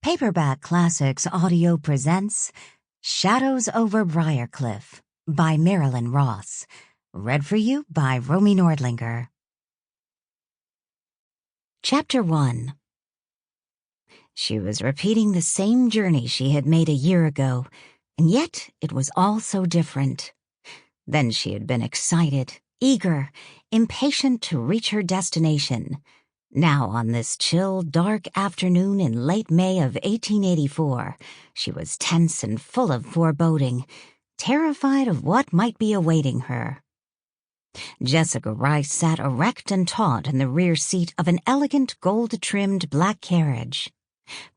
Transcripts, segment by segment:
Paperback Classics Audio presents Shadows over Briarcliff by Marilyn Ross. Read for you by Romy Nordlinger. Chapter 1. She was repeating the same journey she had made a year ago, and yet it was all so different. Then she had been excited, eager, impatient to reach her destination. Now, on this chill, dark afternoon in late May of 1884, she was tense and full of foreboding, terrified of what might be awaiting her. Jessica Rice sat erect and taut in the rear seat of an elegant, gold-trimmed black carriage.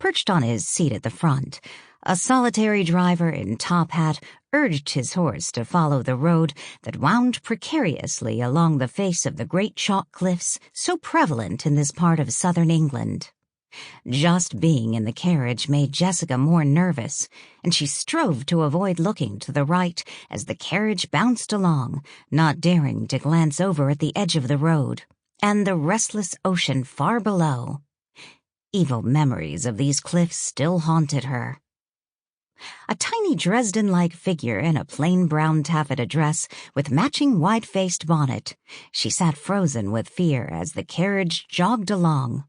Perched on his seat at the front, a solitary driver in top hat urged his horse to follow the road that wound precariously along the face of the great chalk cliffs so prevalent in this part of southern England. Just being in the carriage made Jessica more nervous, and she strove to avoid looking to the right as the carriage bounced along, not daring to glance over at the edge of the road and the restless ocean far below. Evil memories of these cliffs still haunted her. A tiny Dresden-like figure in a plain brown taffeta dress with matching wide-faced bonnet, she sat frozen with fear as the carriage jogged along.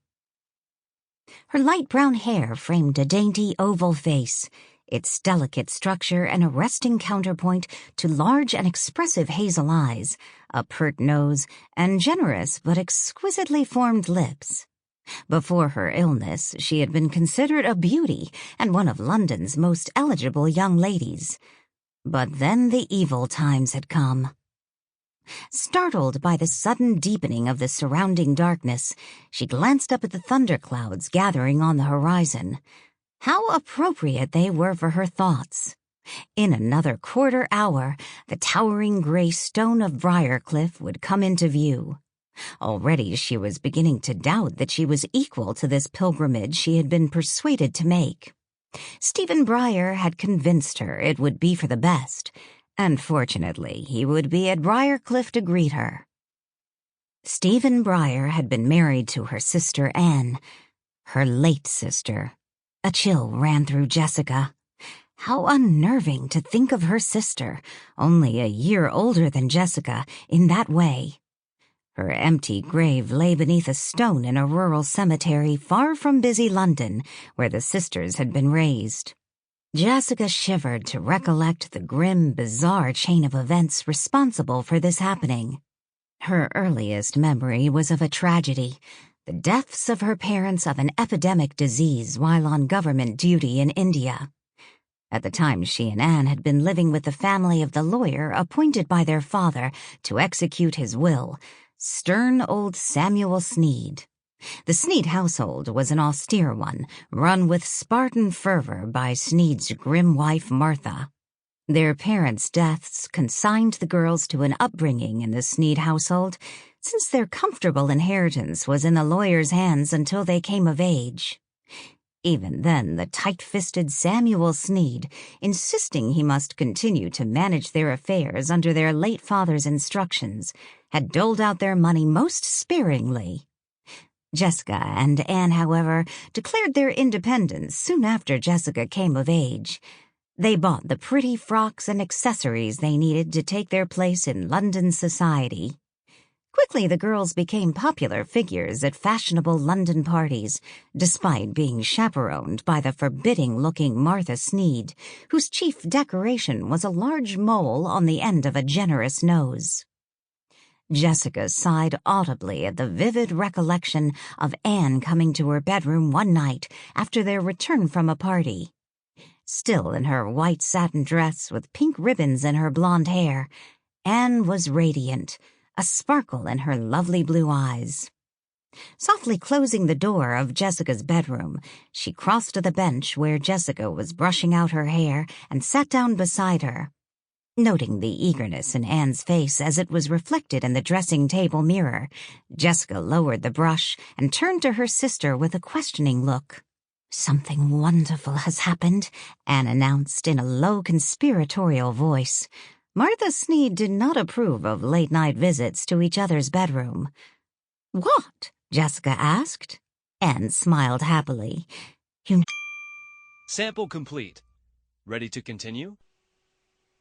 Her light brown hair framed a dainty oval face, its delicate structure an arresting counterpoint to large and expressive hazel eyes, a pert nose, and generous but exquisitely formed lips. Before her illness, she had been considered a beauty and one of London's most eligible young ladies. But then the evil times had come. Startled by the sudden deepening of the surrounding darkness, she glanced up at the thunderclouds gathering on the horizon. How appropriate they were for her thoughts. In another quarter hour, the towering gray stone of Briarcliff would come into view. Already she was beginning to doubt that she was equal to this pilgrimage she had been persuaded to make. Stephen Briar had convinced her it would be for the best, and fortunately he would be at Briarcliff to greet her. Stephen Briar had been married to her sister Anne, her late sister. A chill ran through Jessica. How unnerving to think of her sister, only a year older than Jessica, in that way. Her empty grave lay beneath a stone in a rural cemetery far from busy London, where the sisters had been raised. Jessica shivered to recollect the grim, bizarre chain of events responsible for this happening. Her earliest memory was of a tragedy, the deaths of her parents of an epidemic disease while on government duty in India. At the time, she and Anne had been living with the family of the lawyer appointed by their father to execute his will, stern old Samuel Sneed. The Sneed household was an austere one, run with Spartan fervor by Sneed's grim wife Martha. Their parents' deaths consigned the girls to an upbringing in the Sneed household, since their comfortable inheritance was in the lawyer's hands until they came of age. Even then, the tight-fisted Samuel Sneed, insisting he must continue to manage their affairs under their late father's instructions, had doled out their money most sparingly. Jessica and Anne, however, declared their independence soon after Jessica came of age. They bought the pretty frocks and accessories they needed to take their place in London society. Quickly, the girls became popular figures at fashionable London parties, despite being chaperoned by the forbidding-looking Martha Sneed, whose chief decoration was a large mole on the end of a generous nose. Jessica sighed audibly at the vivid recollection of Anne coming to her bedroom one night after their return from a party. Still in her white satin dress with pink ribbons in her blonde hair, Anne was radiant, a sparkle in her lovely blue eyes. Softly closing the door of Jessica's bedroom, she crossed to the bench where Jessica was brushing out her hair and sat down beside her. Noting the eagerness in Anne's face as it was reflected in the dressing-table mirror, Jessica lowered the brush and turned to her sister with a questioning look. "Something wonderful has happened," Anne announced in a low, conspiratorial voice. Martha Sneed did not approve of late-night visits to each other's bedroom. "What?" Jessica asked. Anne smiled happily. "You Sample complete. Ready to continue?